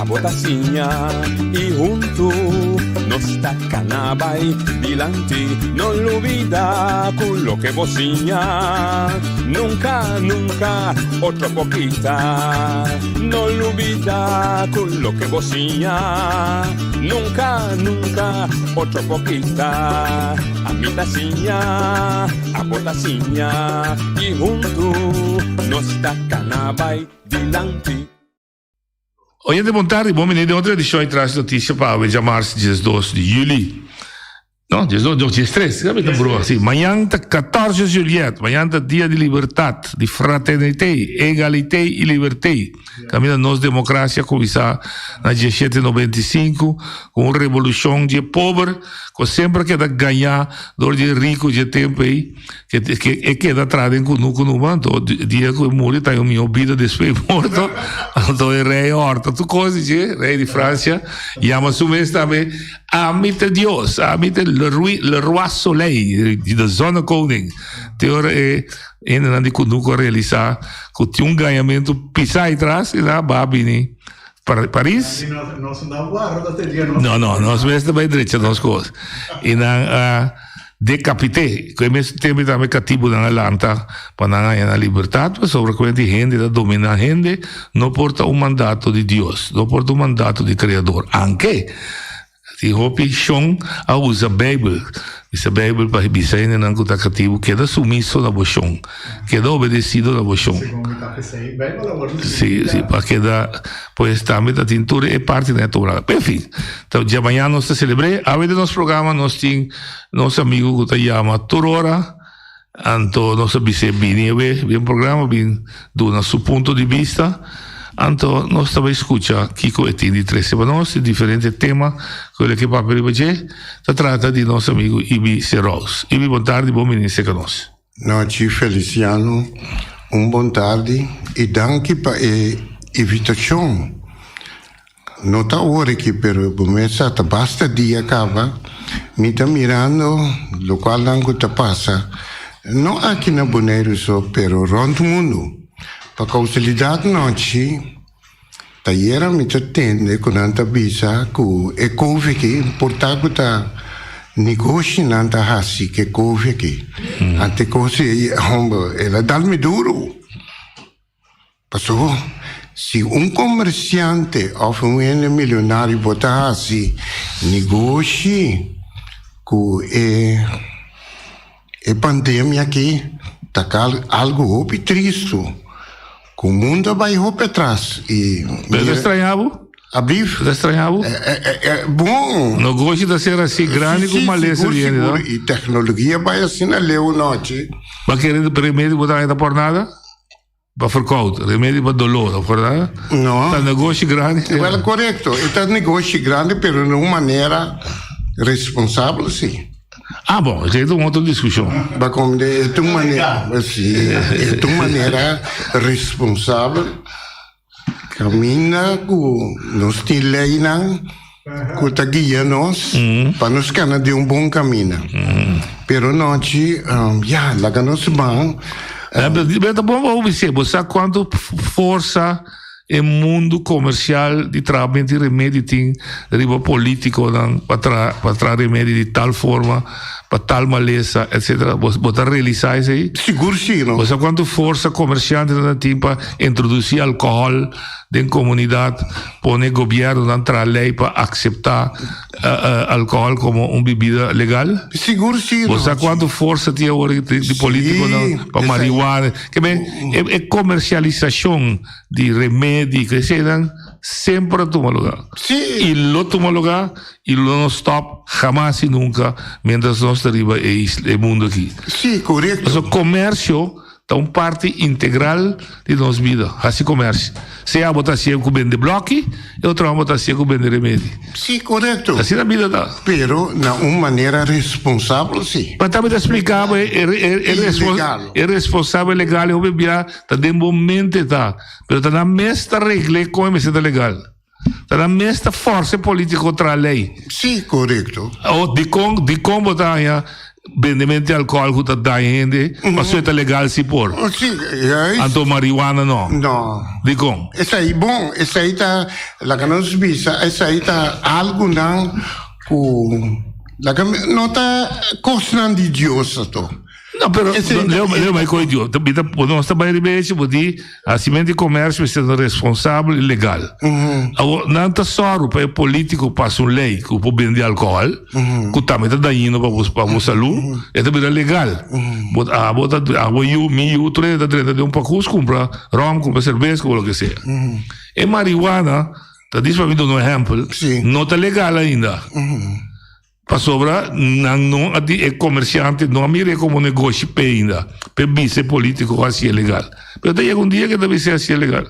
botacinha, e junto nos tacanabay dilante, no olvida con lo que vocinha, nunca, nunca, otro poquita, no olvida con lo que vocinha, nunca, nunca, otro poquita, a mi tacinha, a botacinha, e junto nos tacanabay dilante. Oyente, boa tarde. Bom, menino, de outra edição e traz notícia para o dia março, dia 12 de julho. Não, dia 12, dia 13, sabe? Sim, amanhã, 14 de julho, amanhã é dia de liberdade, de fraternidade, egalité e liberdade. Caminha nossa democracia começar na 1795, com uma revolução de pobre, que sempre queda ganhar, do de rico de tempo aí, que queda atrás em no manto, dia que morre, tá em minha vida depois morto, então é rei horta, tu coisa, rei de França, e a mas também, amite Deus, amite le roi soleil, da zona koning. Teora é ainda de Kunuko realizar que tinha ganhamento pisar atrás e lá babini Paris. Não, nós mesmos também direito nós coisas. E na decapité, que mesmo tempo também cativo na Atlanta para ganhar a liberdade, mas sobre a gente da domina a gente, não porta mandato de Deus, não porta mandato de Criador. Anche die hopi shong a usa Bible. Essa Bible para revisar não está cativo, queda sumisso na bochão, queda obedecido na bochão. Sim, para quedar, pois também a tintura é parte natural. Enfim, então de amanhã nós celebramos, a vez do nosso programa nós temos nosso amigo que se chama Torora, então nós vimos bem programa, bem do nosso ponto de vista. Então, nós também escutamos Kiko e Tini 13 para nós, diferente tema, quello que papel hoje, se trata de nosso amigo Ibi Serros. Ibi, boa tarde, bom menino com nós. Noite, Feliciano, boa tarde, e danke para a invitação. Não está hora aqui, pero começa a basta dia acaba, me está mirando, o qual não está passa, não aqui na Bonaire só, pero rondo o mundo. Para causalidade noite, taera me atende com anta bisa que é couve que portago tá negócio nanta hasi que couve que ante coisa ela dá-me duro. Passou se comerciante ou milionário botar hasi negócio que é pandemia aqui tá algo triste. O mundo vai para trás. Mas estranhava? Abriu? Estranhava? É bom. Não gosto de ser assim grande como uma lesa ali. E tecnologia vai assim na leu noite. Vai querer remédio para ainda por nada? Para verkoud, remédio para dolor, não por nada? Não. Está negócio grande? É correto. Está negócio grande, mas de uma maneira responsável, sim. Ah, bom, já é uma outra discussão. De uma maneira responsável, caminha com nos lei não, que está guiando nós, para nos canar de bom caminho. Pero noite, lá que nós vamos. Tá bom, vamos ver, você sabe quanto força o mundo comercial de tratamento de remédio tem riba político para trazer remédio de tal forma, para tal maleza, etc. Você realizar isso aí? Seguro sim, não? Você quanto força comerciante tem para introduzir álcool dentro da comunidade, pôr o governo a lei para aceitar álcool como uma bebida legal? Seguro sim, não? Você quanto força tem de político para marihuana? Que é comercialização de remédio que se dan sempre toma lugar. Sim. E lo toma lugar e lo não stop jamais e nunca mientras nós arriba é mundo aqui. Sim, correto. O comércio é uma parte integral de nossa vida. Assim comércio. Se a votação que vende bloco, e outra votação que vende remédio. Sim, correto. Assim a vida dá. Pero de uma maneira responsável, sim. Mas também te explicava, é responsável legal, eu bebia, está de momento, está. Mas está na mesma regra como é legal. Está na mesma força política contra a lei. Sim, correto. De como está vendimento de álcool que está gente, mas isso é legal se por. Sim, é isso. Então marihuana não. Não. De como? Essa aí, bom, essa aí tá, lá que nós visa, essa aí tá algo não, lá que não tá costando de Deus, to. Não, pero leu mais coisa de outro. Nós estamos aí mesmo, porque a cimento de comércio é sendo responsável e legal. Não está só para o político passa uma lei que pode vender álcool, que também está dando para a saúde, é também legal. Bota a eu treta de um pacote, compra rum, compra cerveja, compra o que seja. E marihuana, está diz para mim um exemplo, não está legal ainda. Para sobra, não é comerciante, não mira como negócio ainda. Para ser político assim é legal. Mas tem um dia que deve ser assim legal.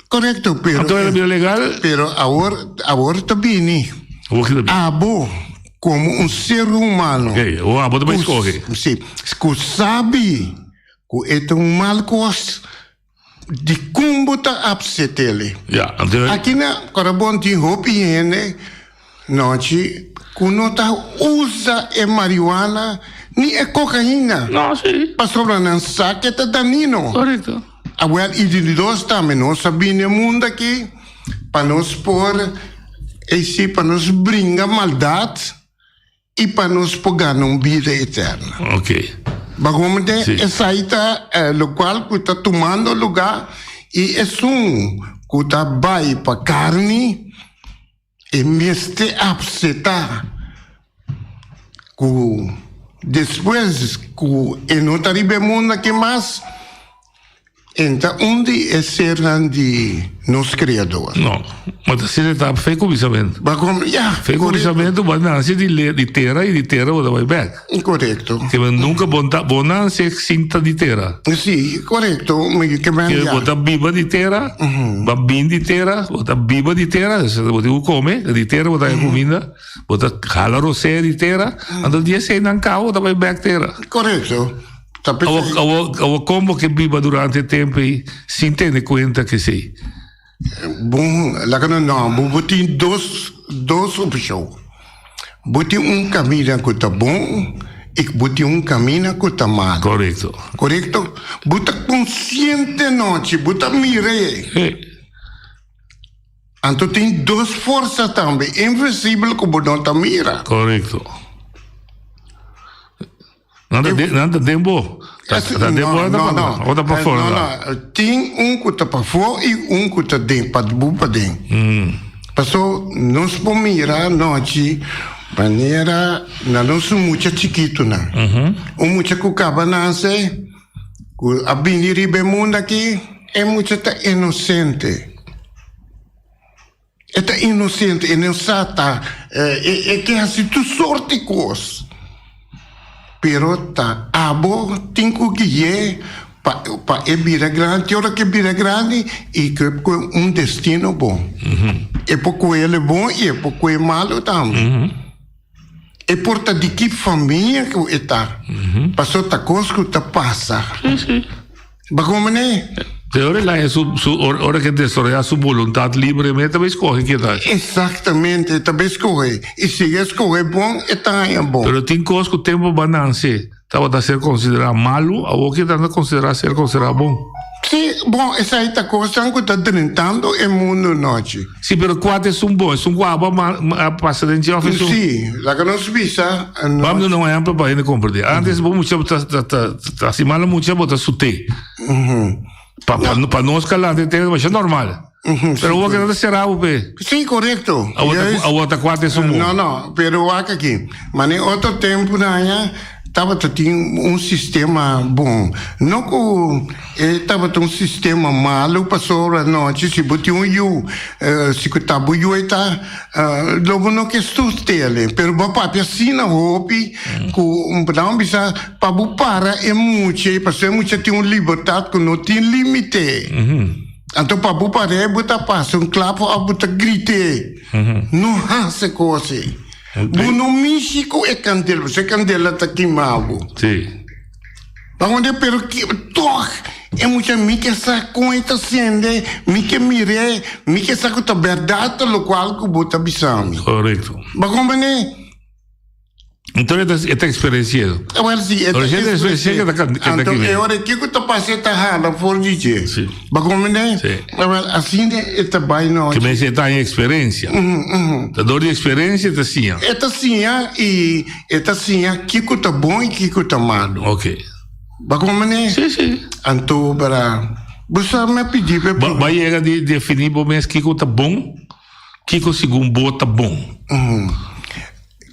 Correto, pero então é legal. Pero agora também. Abo como um ser humano. O abo também escolhe. Sim, que sabe que é um mal cost de como tá upsetele. Aqui na Corabon tem hopiene, noite. Quando tá usa marihuana, nem é cocaína. Não, sim. Passou para não saque tá danino. Correto. Agora, e de nós também, nós sabemos o mundo aqui, para nós pôr, para nós brincar maldade e para nós pegar uma vida eterna. Ok. Bagomde, essa aí tá, local que está tomando lugar, e é que está vai para carne, e mestre upsetar que depois que não está ribe mundo aqui mais então onde é ser de nos criador não mas se ele está feio começamento feio começamento bonança de terra e de terra ou vai back correto que nunca bonança cinta de terra sim correto que bota biba de terra babin de terra bota biba de terra você bota come de terra bota comida bota jala rosé de terra então dia sei não cau vai back terra correto o combo que viva durante o tempo e se entende conta que sei. Bom, lá não, botem duas opções. Botem caminho que está bom e botem caminho que está mal. Correto. Correto? Bota consciente noite, bota mire. Então tem duas forças também, invisível que bota mira. Correto. Nada tempo. Não. Outra para fora. Não. Tem que está para fora e que está dentro, para dentro. Passou, nós podemos mirar noite, maneira, não somos muito chiquito, não. Muito que acaba nascer, a biniri bem mundo aqui, é muito inocente. É inocente, é não sata, é que assim, tu sorte coisa. Pero tá abo tem que é para vira grande, hora que vira grande e que destino bom. É porque ele é bom e é porque é malo também. É porta de que família que está. Passou tá coisa que tá passa. Como né? Teoria lá é hora que desarrollar sua vontade livremente, também escolhe que tá. Exatamente, também escolhe. E se escolhe bom, é bom. Pero tem coisas que o tempo balança, estava a ser considerado malo, ou que está a ser considerado bom. Sim, bom, essa aí tá coisa que está tentando o mundo noite. Sim, pero quatro são bons, são guaba passa dentro de ofício. Sim, lá que nós visa. Vamos não é amplo para ele compreender. Antes, bom, muito tá se mal muito botar sute. Para nós calante vai ser normal. Pero o que não será o pé. Sim, correto. A outra quatro são bons. Não, pero aqui, mas em outro tempo né, tava tinha sistema bom. Não que tava um sistema malo passou a noite se botou se que tava tá logo não que sustele, pero papai assim na hopi com não bisa para para é muito, porque muito tem liberdade que não tem limite. Então para para botar passa clapo a botar grite. Não há essa coisa. No México é candela, você candela tá queimado. Sim. Onde pero que toc é muita mica essa coisa acende, mica mire, mica essa coisa verdade lo qual que bota bisami. Correto. Mas como né? Então está experienciado. Well, sim, Ora, gente experiencia que está então, agora que eu passei tá rala for dizer. Sim. Bagulho, né? Sim. Well, assim é tá bem não. Que você está em experiência. Tá dor de experiência, está assim. Eta assim, e eta assim, que tá bom e que tá malo. Ok. Bagulho, né? Sim. Então, para você me pedir para vai chegar de definir bom mês que tá bom, que segundo bota bom.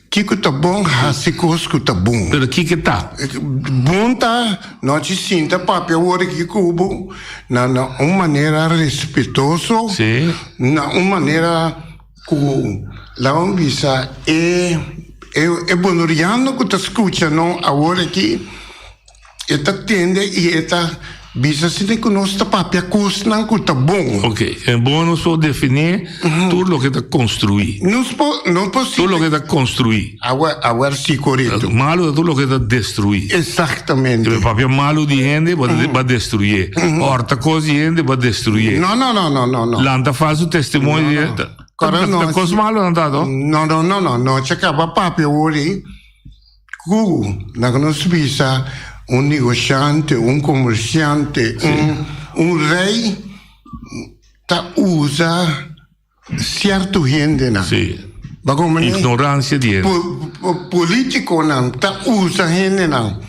Kiko tá bom, Hasikosko tá bom. Pero que tá? Bom tá, não te sinta papel hora que cubo, na uma maneira respeitosa, Sim. na uma maneira que lá onde bisa é bonoriano que tá escutando agora aqui, eta tende e eta bisa se nem conosco papel custo não que tá bom. Ok, é bom não só definir tudo o que está construir. Não possível. Tudo o que está construir. Agora sim, correto. Malo é tudo o que está destruir. Exatamente. O papel malo de gente vai destruir. Horta coisa de gente vai destruir. Não. Lanta falso testemunho de gente. Tá coisa malo não tá, não? Não, se acaba papel hoje, na nossa visa, negociante, comerciante, rei, tá usa certo gente, né? Sim. Bagulho, ignorância de gente. Político, não, tá usa gente, não.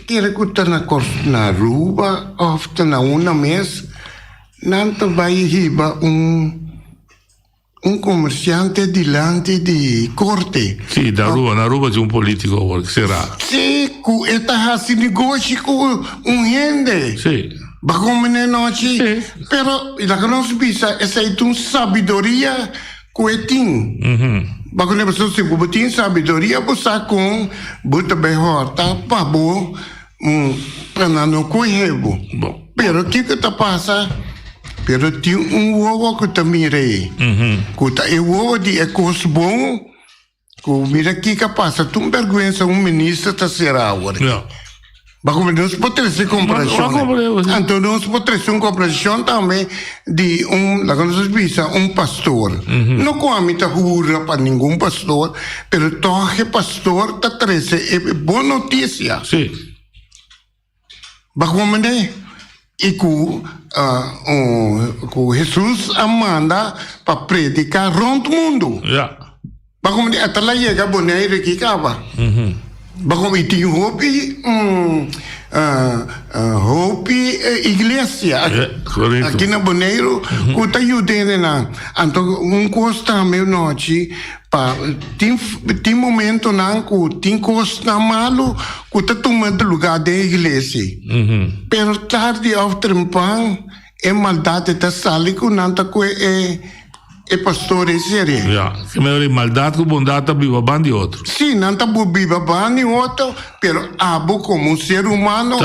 Quer que tá na rua, ou tá na uma mesa, não tá vai riba comerciante diante de corte. Sim, na rua de político, será? Sim, que está assim negócio com gente. Sim. Bagulho na noite. Sim. Pero, la que nós bisa, essa é uma sabedoria que tem. Bagulho na pessoa, se você tem sabedoria, você com, você bem horta, pabo, para não correr. Bom. Pero, o que está passando? Pero tem ovo que tá mirei. Que tá ovo de ecos bom. Que mira aqui que passa. Tu vergonha ministro tá será agora. Não. Mas não se pode trazer comparação. Então não se pode trazer uma comparação também de lá quando se visa pastor. Não come tá jura para nenhum pastor, pero todo pastor tá trazer é boa notícia. Sim. Mas como e que Jesus manda para predicar rondo mundo. Já. Bagom até lá chega boneiro que acaba. Bagom e tem hope igreja aqui na boneiro que tá ajudando na. Então costa meu noite pa tem momento não que tem costa malo que tá tomando lugar da igreja. Pero tarde ao trempão é maldade da sala que não tá com é pastor é sério. Já. Que melhor maldade que bondade tá viva bem de outro. Sim, não tá viva bem de outro, pero abo como ser humano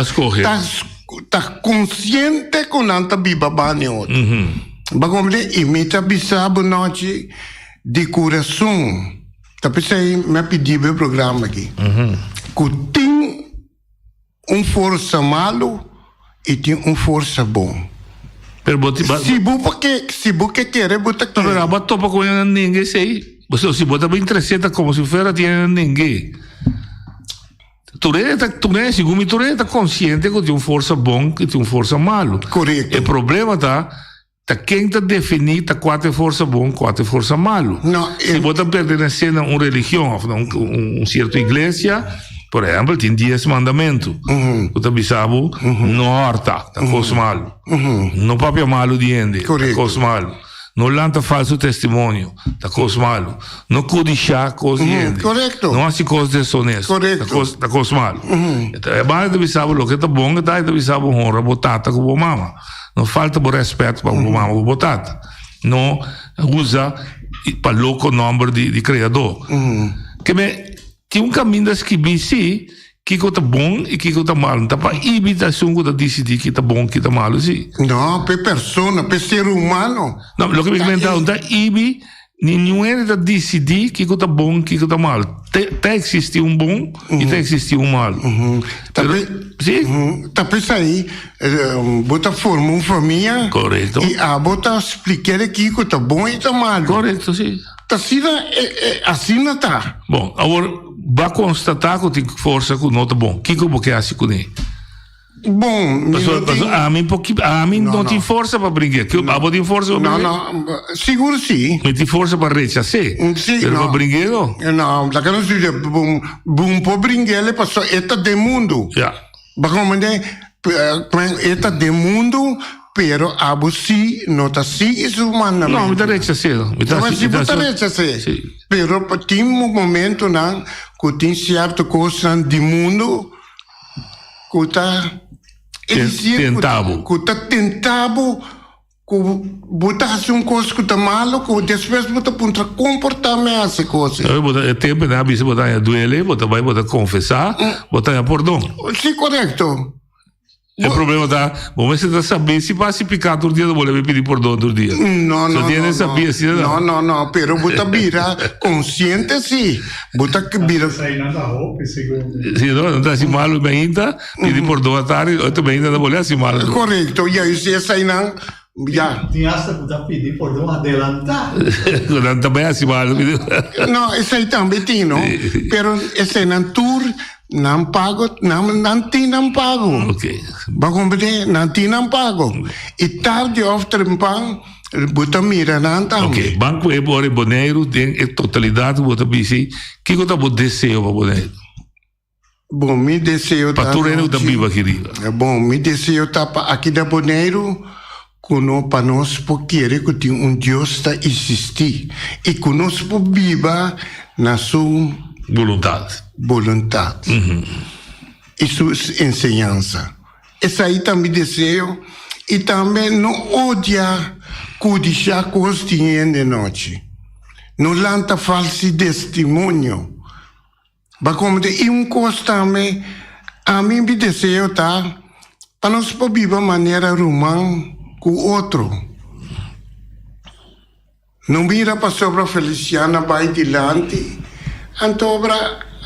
tá consciente que não tá viva bem de outro. Bagom de imita bisabo noite de coração. Tá pensando me pedir o programa aqui. Que tem força malo e tem força bom. Se você quer, você quer. Pero aba topa com ninguém sei. Você se bota bem interessante como se fosse tinha ninguém. Tu tá consciente que tem força bom que tem força malo. Correto. O problema tá quem tá definir tá quatro força bom, quatro força malo. Se você pertencendo a uma religião, a certa igreja, por exemplo, tem 10 mandamentos. Você bisabo, não horta, tá coisa malo. Não papel malo de gente, tá coisa malo. Não lanta falso testemunho, tá coisa malo. Não codichar coisa de gente. Correto. Não hace coisas desonestas, tá coisa malo. Então, é mais de bisabo, o que tá bom, que tá de bisabo honra, botata com a mama. Não falta por respeito para a mama com botata. Não usa para louco nome de criador. Tem caminho das que bisi que tá bom e que tá mal. Não tá para imitação que tá decidir que tá bom, que tá mal, sim. Não, para pessoa, para ser humano. Não, o que me comentaram, tá ibi, ninguém tá decidir que tá bom, que tá mal. Tá existir bom e tá existir mal. Sim. Tá pensando aí, bota formar uma família. Correto. E bota explicar aqui que tá bom e tá mal. Correto, sim. Assim não tá. Bom, agora vai constatar que tem força que não tá bom. Que você acha com ele? Bom, a mim não tem força para brincar. Que eu tenho força para brincar? Não, seguro sim. Mas tem força para rechazar? Sim, para brincar, não? Não, da que não se diz, bom, para brincar, ele passou, eta de mundo. Já. Bacamente, eta de mundo, pero abo si, não tá si, isso humanamente. Não, me dá rechazar. Mas se você rechazar. Pero tem um momento, não, que tem certa coisa de mundo, que está tentado. Que está tentado, que você faz uma coisa que está mal, que depois você pode comportar essa coisa. É tempo, né? Você vai doer, você vai confessar, você vai perdão. Sim, correto. O problema está, você está sabendo se vai se picar todo dia, não vou pedir perdão todo dia. Não, não, pero você vira consciente, sim. Você vira. Sim, não está assim mal, ainda, pedir perdão à tarde, eu também ainda não vou assim mal. Correto, e aí se essa aí não. Já. Tinha essa que pedir perdão adelantar. Não também assim mal. Não, essa aí também tem, não? Pero essa aí não tour. Não pago, não tem não pago. Ok. Bagombe não tem não pago. E tarde ou tempo, bota mira não tá. Ok. Banco é bom, boneiro, tem totalidade, bota bisi. Que você pode desejo para boneiro? Bom, me desejo para tu reino da viva querida. Bom, me desejo tá aqui da boneiro. Quando para nós porque que tem Deus está existir e que nós viva na sua vontade. E sua ensinança. Essa aí também desejo e também não odia codificar coisas de noite. Não lança falso testemunho. Mas como de coisa também, a mim me desejo tá para nós viver maneira romana com o outro. Não mira para sobre a Feliciana vai adiante, então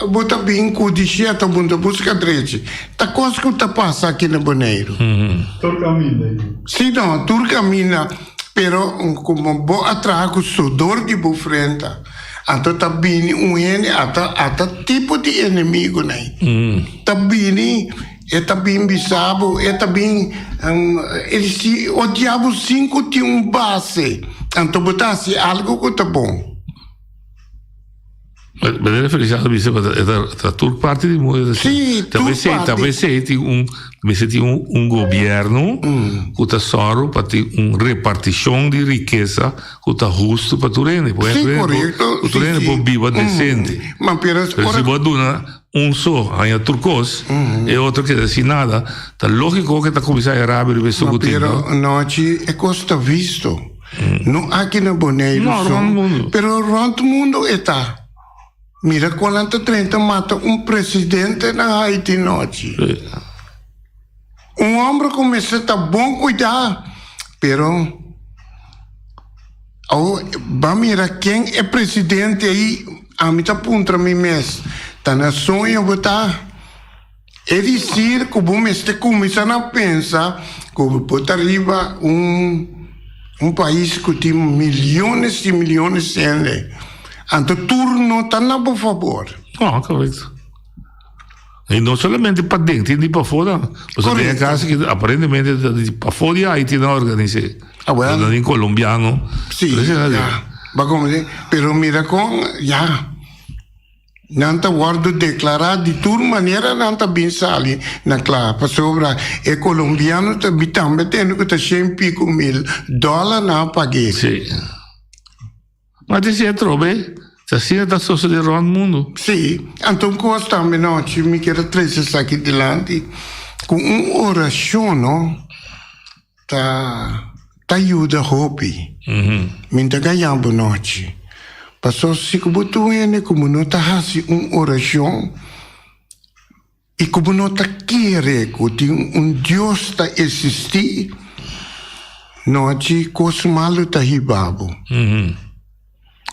bota bem com o disceta, bota busca direito. Tá coisa que tá passa aqui no Boneiro. Turcamina. Sim, não, Turcamina, pero como bo atraco o sudor de bufrenta, então tá bem ene, até tipo de inimigo, né? Tá bem bisabo, tá bem, eles se odiavam 5 tinham base, então botasse algo que tá bom. Mas ele Feliciano disse que a Turca parte de muito. Sim, talvez tem um governo que está só para ter uma repartição de riqueza que está justo para o reino. Sim, correto. O reino pode viver decente. Mas se você dá só a turcos e outro que assim nada, está lógico que está começando a Arábia e isso que não é costa visto. Não aqui no Boneiro. Não, no mundo. Pero no mundo está. Mira, 40-30 mata presidente na Haiti noite. Homem começa a estar bom cuidar, pero vai mirar quem é presidente aí, a mim tá puntra mim mesmo, tá na sonho botar. É dizer que o bom mestre começa a pensar que botar arriba país que tem milhões e milhões de anos. Então, turno está na por favor. Correto. E não somente para dentro, nem para fora. Você tem a casa que aparentemente para fora aí tem na organização. Em colombiano. Sim, pero mira com, não está guardo declarar de toda maneira, não está bem sali na clara. Para sobre é colombiano também tendo que estar $100,000 na paguei. Sim. Mas isso é trobe. Assim está sucedendo no mundo. Sim. Então, coisa também, me quero trazer aqui delante, com uma oração, não? Tá ajuda a hobby. Me está ganhando noite. Passou se como tu como não está fazendo uma oração, e como não está querendo que Deus está existir, noite, coisa mal está ribabo.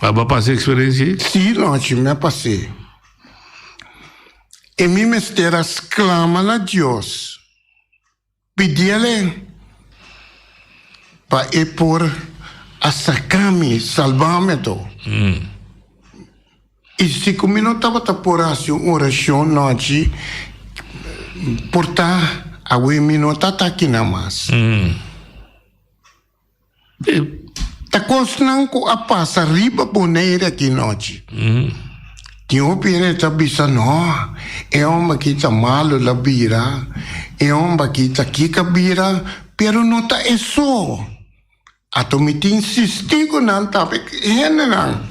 Vai passar a experiência? Sim, noite, me passei. E me mesteras clama a Deus. Pedir-lhe para ir por a sacar-me, salvar-me. E 5 minutos estava por uma oração noite, portar a 1 minuto está aqui na massa. Tá costando a passa riba boneira aqui noite. Tinha um pene tá bisa não, é uma que tá malo la bira, é uma que tá aqui bira, pero não tá isso. Ato me te insisti com não tá porque não.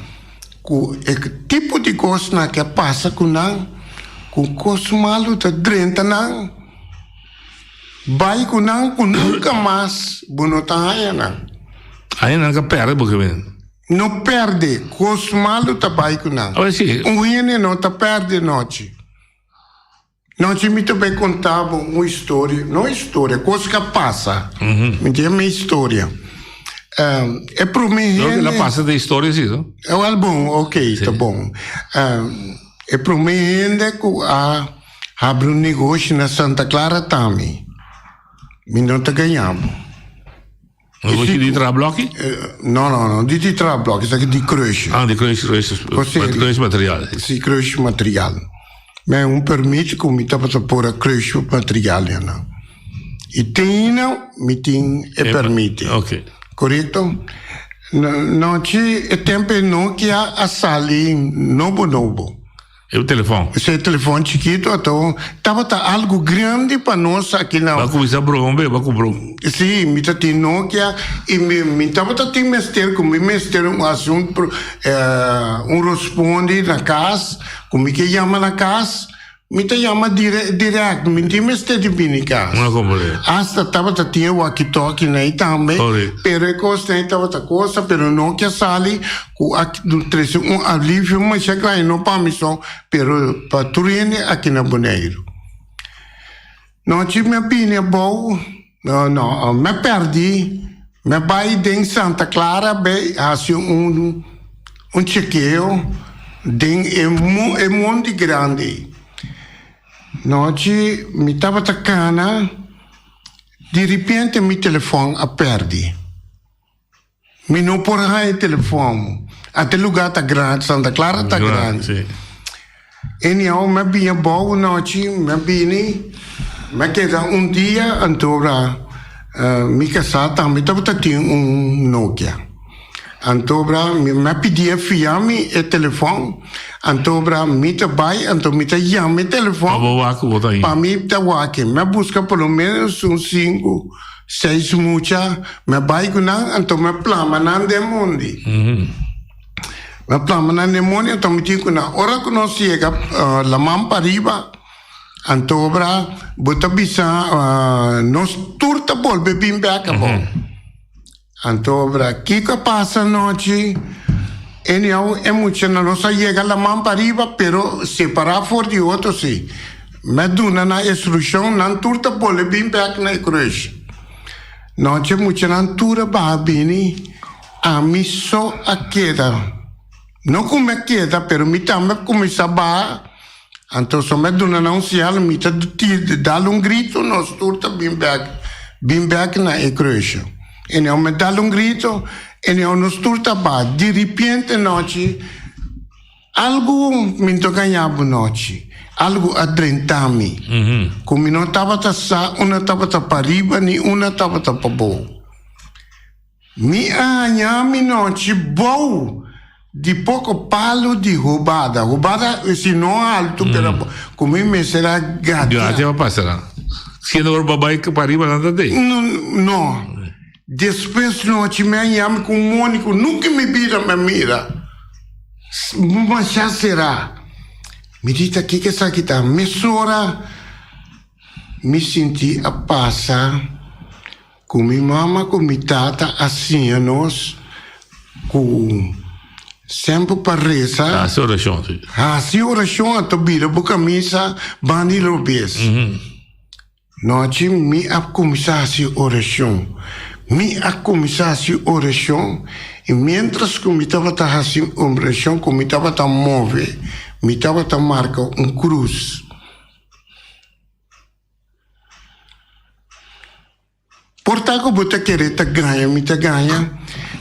Com tipo de coisa que passa com não, com coisa malo tá drenta não. Vai com não, com nunca mais, bono tá aí não. Aí não perde porque vem. Não perde, coisa malo tá vai com não. Olha sim. Ruim não tá perde noite. Noite me também contava uma história, não história, coisa que passa. Me diz minha história. É para mim. Ela passa da história, sim, não? É bom, ok, tá bom. É para mim ainda que abre um negócio na Santa Clara também. Me não tá ganhando. Mas você de trabalho? Não, de trabalho, isso aqui de crush. Ah, de crush material. Sim, crush material. Mas permite que me estava a pôr a crush material, não. E tem, me tem e permite. Ok. Correto? Não tinha tempo não que a sali novo. E o telefone? Esse telefone chiquito, então, estava algo grande para nós aqui na... Vai começar a brombe, vai com brombe. Sim, me tem Nokia e me estava a mestre, como me mestre um assunto, responde na casa, como que chama na casa, me chama direto, me tem mestre de vir na casa. Não compreendo. Hasta estava a ter o walkie-talkie aí também, pero a coisa aí estava a coisa, pero Nokia sali, com alívio, mas chega aí, não para missão, pero para turine aqui na Boneiro. Não tinha minha opinião boa. Não, me perdi. Me vai em Santa Clara, fazer um chequeio, é muito grande. Noite, me estava tocando, de repente, meu telefone a perdi. Me não por aí telefone. Até lugar tá grande, Santa Clara tá grande. Sim. E não, me vinha boa noite, me vinha. Me queda um dia, então, me casar também, estava tendo Nokia. Então, me pedia fiar-me o telefone, então, me trabalha, então, me chama o telefone. Para mim, tá aqui. Me busca pelo menos 5, 6 muchas, me vai com não, então, me plama na demondi. Me plama na demondi, então, me digo, na hora que nós chega, la mão para riba, Antobra, bota bisa, nos turta volve bem back bom. Antobra, que passa noite? É muito na nossa chega la mão para riba, pero separar fora de outro sim. Mas duna na instrução, não turta volve bem back na cruz. Noite muito na tura babini, a mim só a queda. Não como a queda, pero me também começa a bar. Então, se me dona não se ela me dá grito, nós turta bem back na igreja. E não me dá grito, e não nos turta ba. De repente, noite, algo me ganhava noite, algo adrentami. Como não estava a sa, uma estava a para riba, nem uma estava a para boa. Me anhame noite, boa. De pouco palo de roubada. Roubada, se não alto, pero como me será gato. Gato vai passar. Se não for babai que para riba nada de. Não. Depois não te me amo com o Mônico, nunca me mira. Mas já será. Me diz aqui que essa aqui tá. Mesora, me senti a passar com minha mama, com minha tata, assim, nós, com sempre para rezar. Ah, se oração. Se oração, a tobira, boca missa, bani lobes. Noite, me a começar a oração. Me a começar a oração. E mientras que me estava a fazer oração, que me estava a mover, me estava a marcar cruz. Portanto, eu vou querer ganhar, me ganha.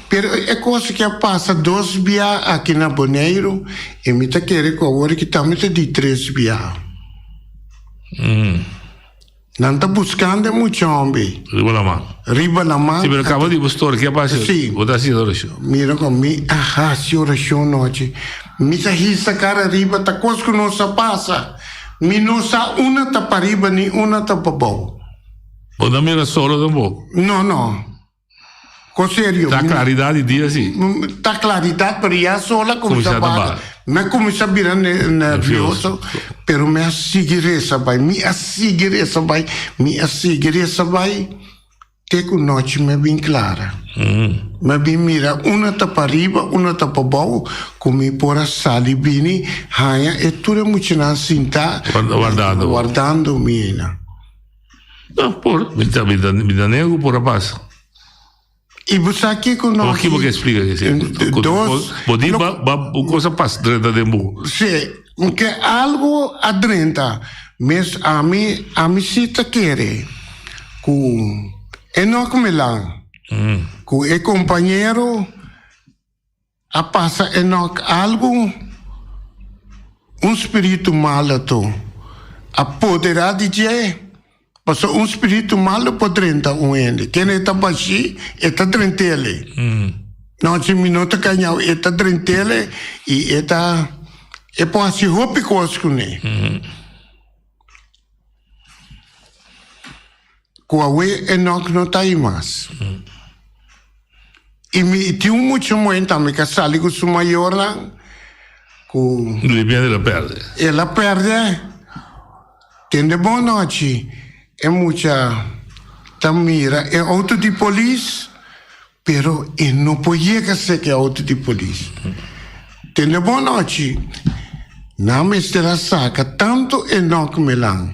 Pero é coisa que passa 2 dias aqui na Bonaire e me tá querendo que agora que também tá de 3 dias. Não tá buscando muito homem. Riba na mão. Riba na mão. Sim, mas acaba de buscar, que passa? Sim. Ou tá assim, oração? Mira comigo, se oração noite. Me tá risa cara riba, tá coisa que não se passa. Me não sa uma tá para riba, nem uma tá para baixo. Ou não mira solo também? Não. Com sério. Tá claridade dia assim? Tá claridade, pero já sola começa a bater. Mas começa a virar nervioso, pero me seguiressa vai, Te com noite me bem clara. Me bem mira, uma tá para riba, uma tá para baixo, como por a sali bini, hanha, e tudo muito na cinta, guardando mina. Não, por, me dá nego por a paz. E você aqui com nós. O que você explica isso? Pode uma coisa passa dentro de mim. Sim, porque algo adrenta, mas a mim se te quer, com Enoch Melan, com o companheiro, a passa Enoch algo, espírito malato, a poderá dizer. Passou espírito malo por 30 ele. Quem está baixo, está 30 ele. Não, se minuto canhão, está 30 ele e está. É para se roupa coisas né. Com a wei não está aí mais. E me tinha muito momento também que sali com sua maior lá. Com. Ela perde. Ela perde. Tem de boa noite. É muita tamira, é auto de polícia, pero não podia ser que é auto de polícia. Tem de boa noite. Na mestra saca tanto Enoch Melan.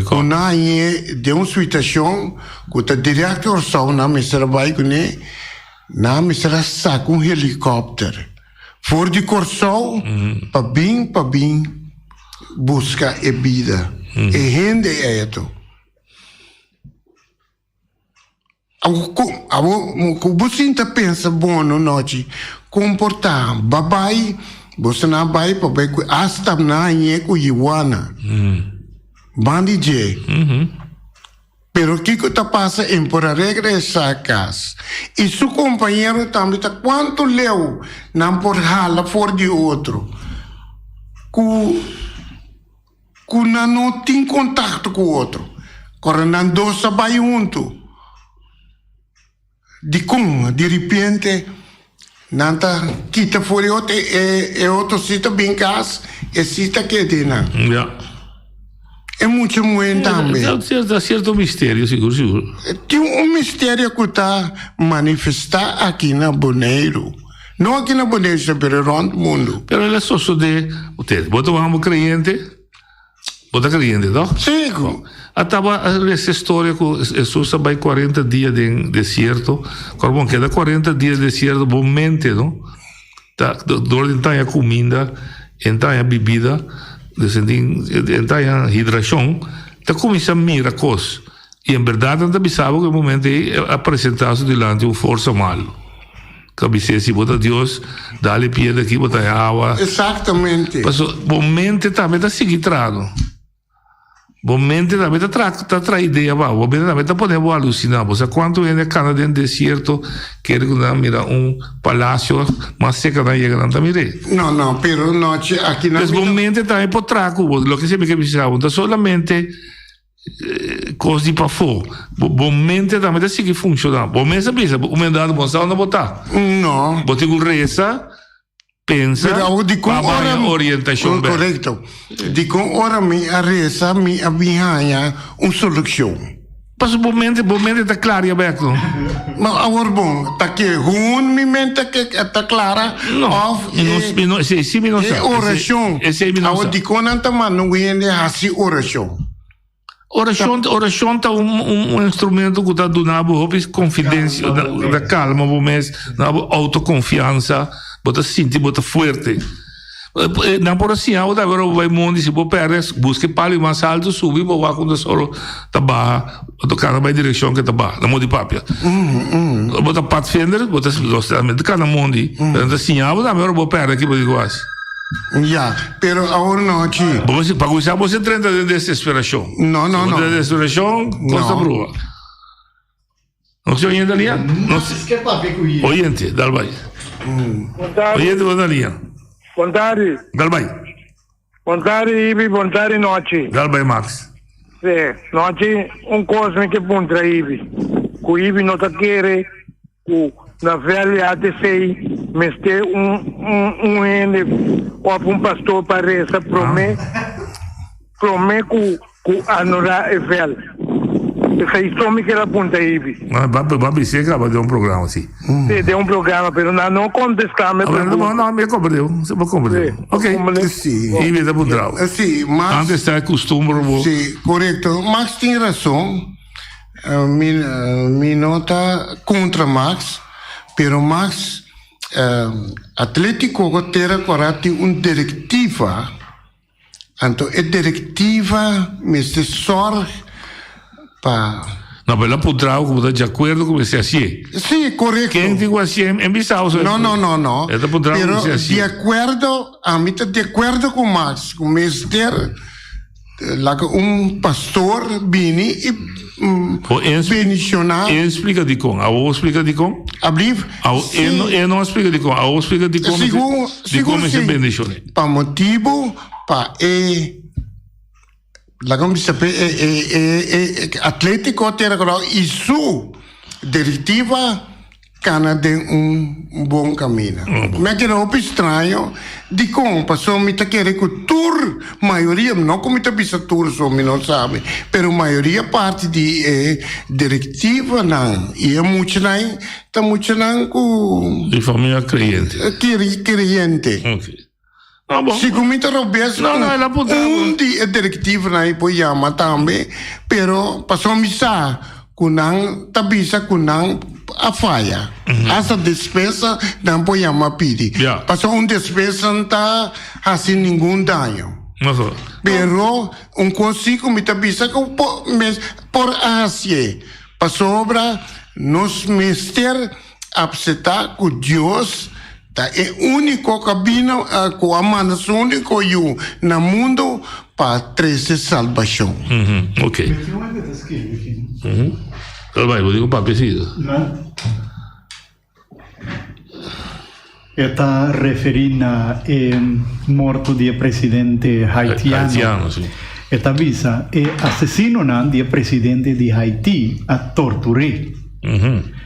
Quando é de uma situação, quando o diretor só na mestra vai com ele, na mestra saca helicóptero. For de corção, para bem, busca a vida. E rende é isso. Você pensa bom noite comportar babai você não vai para ver hasta na com Iwana bandi je pero que tá passa em por regressar a casa e seu companheiro também tá quanto leu não por hala for de outro com não tem contato com o outro quando não dosa vai junto de repente, nanta quita fora outro é outro sítio bem casa, é sítio que tem não. É muito também. Há certo mistério, seguro. Tem mistério que está manifestar aqui na Bonaire. Não aqui na Bonaire, mas no mundo. Pero ele é só de, bota um cliente, não? Sim. Estava essa história que Jesus vai 40 dias de deserto, quando queda 40 dias de deserto, bom mente, não? Dor tem a comida, tem a bebida, tem a hidratação, tá começa a mirar coisas. E em verdade não pensava que o momento é apresentar-se diante de força mal. Que se bota Deus, dá-lhe pieda aqui, bota água. Exatamente. Mas o mente também está seguindo. Bom mente também tá tra ideia, bom mente também tá podendo alucinar, você quanto é cana dentro do deserto, quer que não mira palácio, mas seca não chega não mire. Não, pero noite aqui na. Mas bom mente também por traco, lo que sempre que precisava, então solamente coisa de para fora. Bom mente também tá seguir funcionar. Bom mente pensa, o mandado bom sal não botar. Não. Botar com reza. Pensa, para orientação. Correto. De com hora me arresa, me abihanha solução. Mas o momento está claro, aberto. Mas agora bom, tá que minha mente que está clara. Não, se me não sabe. É oração. Agora de com não tá não é assim oração. Oração tá instrumento que está dando confidência, da calma, autoconfiança. Bota sentir, bota forte. Não por assim, agora vai mundo se vou perder, busque palio mais alto, subir, vou lá quando só tá barra, tocar na direção que tá barra, na mão de papia. Bota pathfinder, bota lostamente cada mundo, então assim, agora vou perder aqui, vou dizer quase. Ya, pero ahora no, chi. Você para usar você treina de desesperação. No. De desesperação, costa brua. Não se oyente ali? Não se. Que papi com isso? Oyente, dal vai. Oyente, vou ali. Bontari, Dal vai. Ibi, Bontari noite. Dal vai, Max. Sim, noite coisa que punta Ibi. Com Ibi não tá querer, na velha até sei, mas tem um pastor para essa promete que anora é velho. Essa história que ela punta Ibi. Babi, você acaba de programa assim. Sim, de programa, mas não contestar me pergunta. Não, me compreendeu. Você me compreendeu. Ok. Sim. Ibi da Puntrau. Sim, mas... Antes está costume. Sim, correto. Max tem razão. Me nota contra Max, pero Max, Atlético terá corati diretiva. Então, a diretiva me se sorge para... Não, mas ela Puntrau, como está de acordo com você assim. Sim, correto. Quem digo assim, é Bissau. No. Ela Puntrau, pero você assim. de acordo, a mim está de acordo com Max, com o mestre, pastor vini e bendicionar. Ele explica de como. A o explica de como. Abrir. Ele não explica de como. A o explica de como. De como se bendiciona. Para motivo, para como se Atlético terá e sua diretiva cana de bom caminho. Mas que não é estranho de como passou me tá querer que tur maioria não como tá bisa tur só me não sabe, pero maioria parte de diretiva não e é muito não com de família crente. Crente. Ok. Ah, bom. Se comita robes não, ela pode de diretiva não pode chamar também, pero passou me sa kunang tabisa kunang a falha. Essa despesa não pode chamar pedir. Passou despesa não está assim nenhum dano. Pero coisa como tabisa por assim passou para nos mister aceitar que Deus é o único caminho, que amanda o único eu no mundo para trazer salvação. Ok. Vai, vou dizer para precisa. Está referindo a morto do presidente haitiano. Sim. Esta visa assassino do presidente de Haiti a torturé.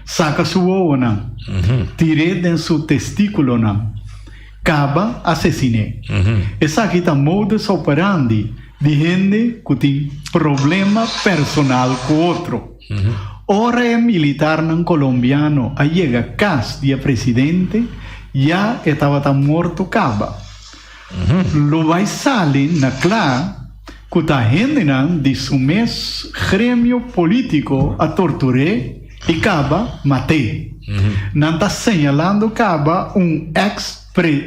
Saca su ovo, tiré de su testículo, caba, asesiné. Esa aquí está modus operandi de gente que tiene problema personal con otro. Ora es militar colombiano, a llega cas de presidente, ya estaba tan muerto caba. Lo vai salir na clara que ta gente de su mes gremio político a torturé e Caba matei. Não está señalando Caba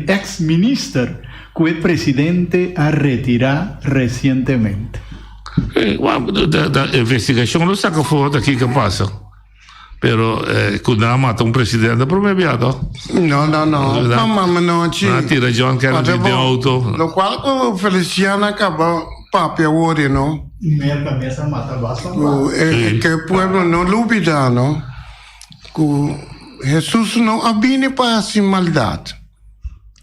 ex-ministro que o presidente a retirar recentemente. Da investigação não saca foto aqui que passa. Pero quando mata presidente promebiado. Não. Mamma não. Tira John Kennedy de auto. Lo qual Feliciano acaba papi agora, não? Minha cabeça mata bastante. Que o povo não duvida, não? Que Jesus não abine para assim maldade.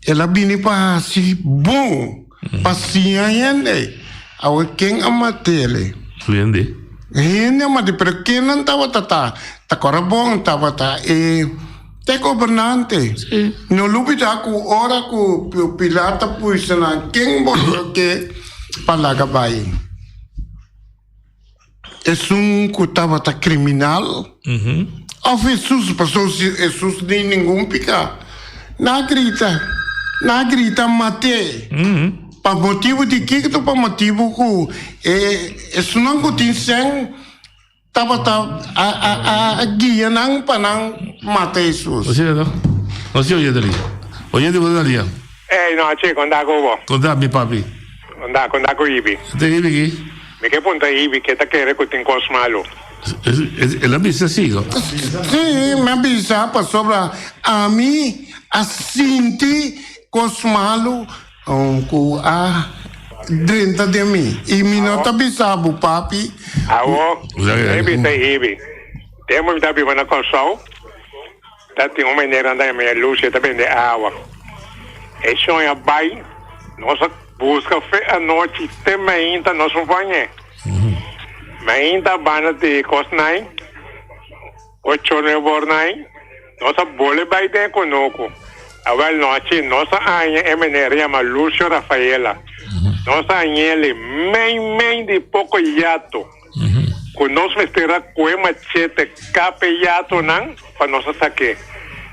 Ele abine para assim bom. Paciente. Ao quem amate ele. Vende. Ele amate, pero quem não estava tá agora bom, estava te governante. Não duvida que hora que o Pilato pôs na quem morreu que para vai. É que estava criminal. Ou Jesus passou Jesus nem nenhum picar. Na grita matei. Para motivo de que para motivo que isso não que tem sem estava a guia não para não matar Jesus. Você não. Você olha dali. Olha de ali. no, chico, andar con vos. Contame, papi. Andar con Ibi. ¿Te vive aquí? Me que punta Ibi, que te quiere que te encos malo. ¿Es la vista sigo? Sí, me avisa para sobra a mí, a Cinti, Cosmalo, com a 30 de mim. E me não tá bisabo, papi. Ibi. Temos que estar vivendo com sol. Tá tem uma maneira andar meia luz, tá bem de água. É sonha bem. Nossa busca a noite tem ainda nosso banho. Ainda bana de cosnai. 8 horas bornai. Nossa bole vai de conoco. A noite nossa anha é maneira chama Lúcio Rafaela. Nossa anha ele meio de pouco yato. Conosco espera com machete capeato não para nossa saque.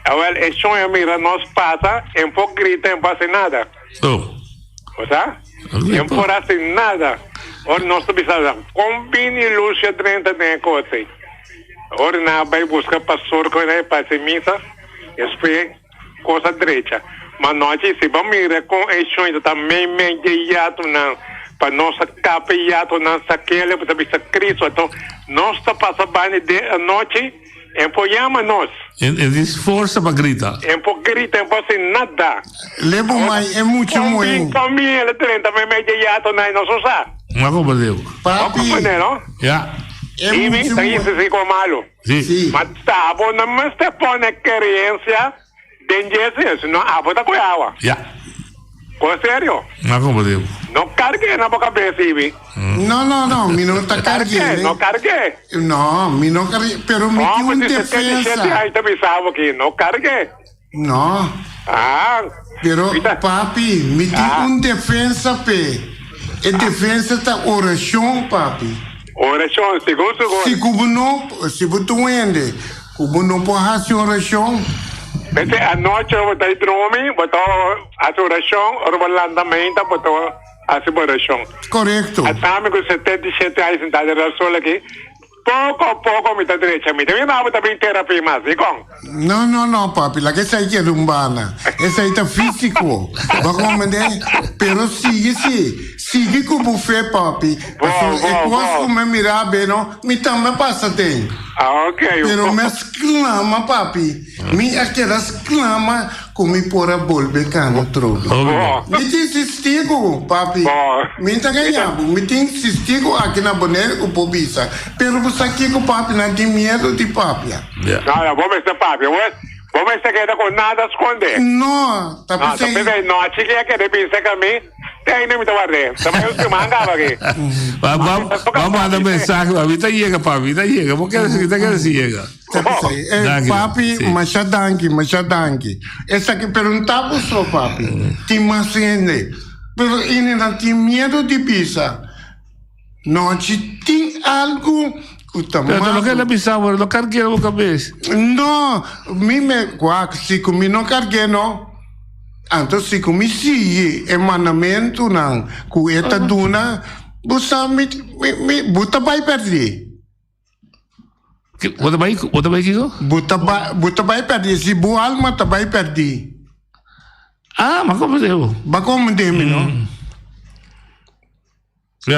Agora é só a mira nós passa em pouco grita em passa nada. O sea, em por assim nada. Ora nós precisamos combine Lúcia 30 de coisa. Ora na vai buscar pastor com ele para se missa. Espera coisa direita. Mas nós se vamos mirar com isso ainda também meio de yato não. Para nossa capa e ato não saquele para ver Cristo. Então nós está passando bem de noite, empoiamos nós. Existe força para gritar. Grita, não pode nada. Leva mais, é muito muito. Família, 30 meio de ato não só sabe. Não compreendeu. Papi. Não? Já. É muito muito. Sim, com malo. Sim. Mas tá bom, não mas te põe querência de não há botar com água. Já. Com sério? Não compreendeu. Não cargue na boca cabeça, Ibi. Não, me não tá carguei. Não cargue. Não, me não carguei, pero me tem uma defesa. Aí também sabe que não cargue. Não. Pero papi, me tem uma defesa, pé. E defesa tá oração, papi. Oração, segundo. Se como não, se você entende, como não pode fazer oração. Porque a noite eu vou dormir, vou fazer oração, ou vou andamento, vou fazer oração. Correto. Até com 77 anos em idade da sol aqui, pouco a pouco me dá direita. Me dá uma também terapia mais, e com? Não, papi, lá que essa aí é rumbana. Essa aí tá físico. Vai compreender? Pero sigue com o buffet, papi. Eu posso me mirar bem, não? Me também passa tem. Ok. Pero me exclama, papi. Me aquelas exclama como me por a bolbe cano trobe. Me tem cistigo, papi. Me tá ganhando. Me tem cistigo aqui na boneira com pobisa. Pero você aqui com papi não tem medo de papi. Não, vou ver se papi. Vou ver se quer com nada a esconder. Não, tá pensando. Não, a chica quer pensar que a mim tem nem me guardei. Também eu te mangava aqui. Vamos mandar mensagem, papi. Tá chega. Porque tá chega. Papi, machadanki. Essa aqui perguntava só, papi. Tem mais ainda. Pero ele não tem medo de pizza. Não tem algo. Pero lo que le pisaba, lo cargué en la cabeza. No, se comi não carguei, não. Então, se comi sim, emanamento, não. Com esta duna, você buta vai perder. Bota vai, Kiko? Buta vai perder. Se boa alma, tá vai perder. Mas como deu? Mas como deu, não?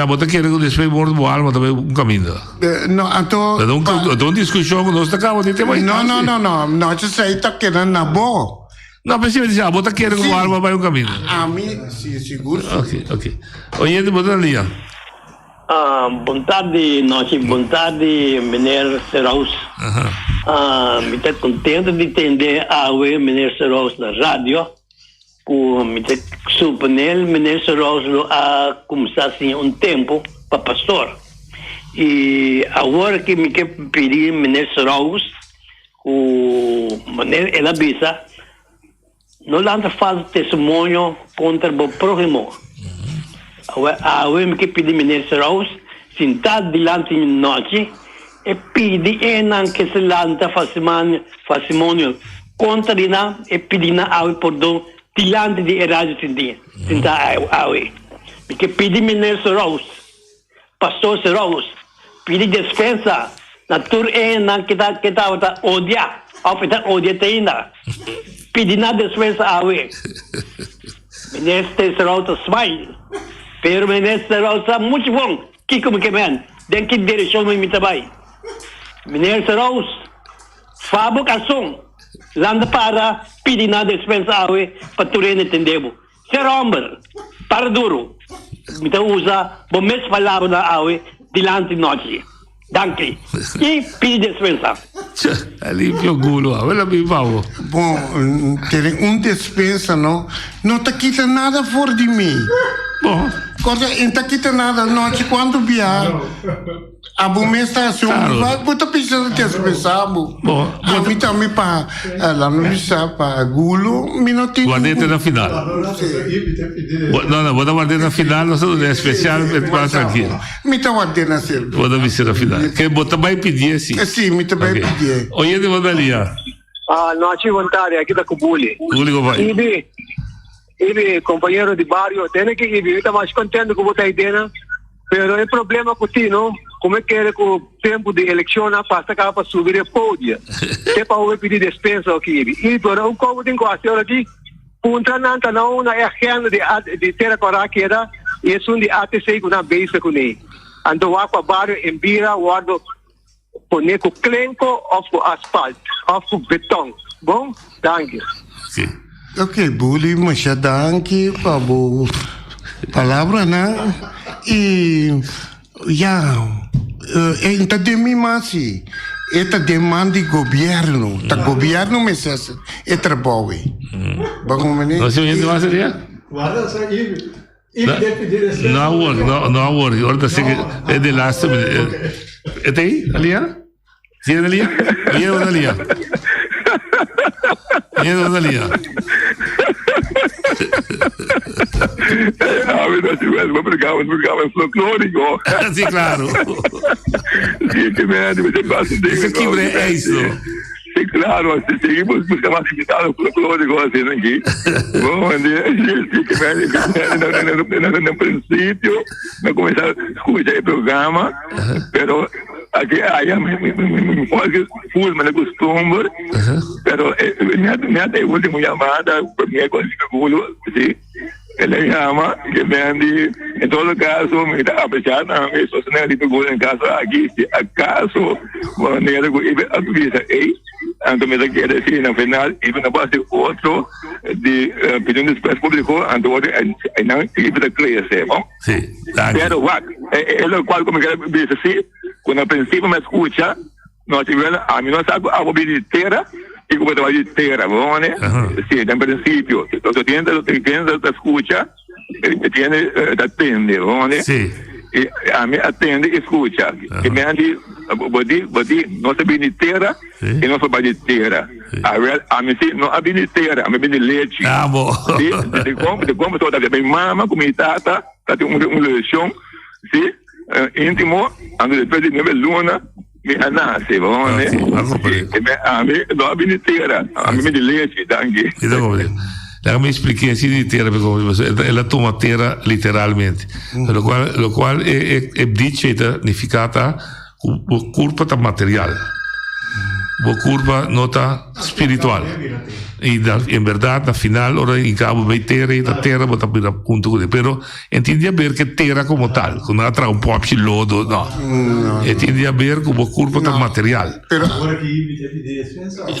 Bota quer que después morto boa alma também caminho. Não, então discussão com nós acaba de ter mais. Não, isso aí tá querendo na boa. Não, mas se dizer, bota quer que boa alma vai caminho. A mim, sim, seguro. Ok. Oyente, bota ali. Boa tarde, Mineiro Serraus. Me estou contente de entender a Mineiro Serraus na rádio. Me suponho Mineiro Serraus a começar assim tempo para pastor. E agora que me quer pedir Mineiro Serraus, ela avisa, não lança faz testemunho contra o próximo. Agora me quer pedir Mineiro Serraus, sentado diante de noite, e pedir que se lança testemunho contra ela e pedir a perdão diante de Rádio Sinti. Porque pedir Mineiro Serraus, pastor Serraus, pedir defesa, na tur que está odiar, ou está odiar ainda. Pedir na defesa Minister Serauta smile. Pero Minister Serauta muito bom. Que como que man? Den que direção mo imitabay. Minister Serauta, fabo kasong. Landa para pedir na dispensa awe patuloy entendemos. Ser homem, para duro. Então usa bom mês palavra na awe dilante noite. Danke. E pedir dispensa. Ali più gulo, quella mi favo. Bom, ter dispensa, não tá quita nada fora de mim. Bom, Cosa, não tá quita nada, noite quando vier. A bom estação, vai botar pensando que pensamos. Bom, a mim também para lá no bisa para gulo, minutinho. guardate na final. No, vou guardare na final, não sei é especial, mas tranquilo. Me tá guardando na selva. Vou dar na final. Que bota vai pedir assim. Sim, me também pedir. Oye, de Vandalia. Noche voluntaria aqui da Cubuli. Cubuli como vai? Ibi, companheiro de barrio, tem que Ibi, está mais contente com a ideia, pero o problema com ti, não? Como é que é com o tempo de eleição, passa cá para subir a pódio. É para o pedir dispensa aqui, Ibi. E por um como tem que fazer aqui, contra nanta não na agenda de ter a coraqueira, e é um de ATC com a base com ele. Ando lá com o barrio em Bira, guardo poner com clenco ou com asfalto, ou com betão. Bom? Danke. Sim. Ok, Bully, mas já danke para boa palavra, né? E então de mim mais esta demanda do governo, o governo me diz é trabalho. Vamos ver. Não sei o que mais seria? Guarda só Ibi. Ibi deve pedir dispensa. Não, worry. Ahorita sei que é de last. É aí? Ali? Sim, é ali? Nós tivemos programa folclórico. Sim, claro. Sim, que merda, você gosta de isso aqui é isso. Sim, claro, seguimos buscando mais invitados folclóricos assim aqui. Bom, sim, que merda, no princípio, eu comecei a escutar o programa, pero aqui aí me faz full, me costumo, pero minha última chamada, para mim é coisa que sim. Ele chama, que vende, em todo caso, me dá apreciado, me sostener ali no em casa, aqui, se acaso, maneira que ele avisa, então me quer dizer, no final, ele não pode ter outro de pedindo espaço público, então não ele vai crescer, bom? Sim, pero, ele qual como quer dizer assim, quando a princípio me escuta, nós tivemos, a mim não sabe a mobilidade, e como trabalho de terra, bom, né? Sim, em princípio, tu tens a escuta, te atende, bom, né? Sim. E a mim atende e escuta. E me andi, não sabe de terra e não sabe de terra. A mim sim, não sabe de terra, a mim de leite. Ah, bom. De como toda a mama, como tata, tem uma relação, sim, íntimo, ando depois de 9 luna, a nasce, bom, né? A mim não sabe de terra, a mim de leite, danke. La mi expliqué así de terra, perché la toma terra literalmente, lo qual è dice significata curva material, curva nota spiritual. Y en verdad, al final, ahora en cabo de terra y la terra, bota a punto con pero entiende a ver que terra como tal, con una tra un po' di lodo, no. Entiende a ver como curva material. Pero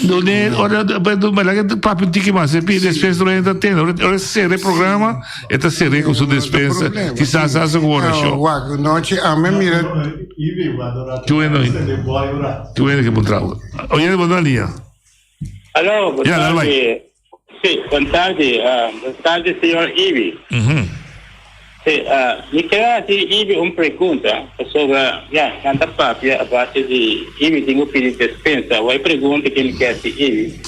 Non è, ora, ma la proprio un tic, ma se pide dispensa non è da te, ora se reprogramma e ta se con su dispensa, chissà sa se vuole show. noite a me mira. Ibi guarda. Tu vedi che potrà. Oye, buona linea. Alô, boa Yeah, tarde. Sim, boa tarde, senhor Ibi. Me queria Ibi pergunta sobre, canta papia a base de Ibi tem pedir dispensa, vai pergunta que ele quer se Ibi.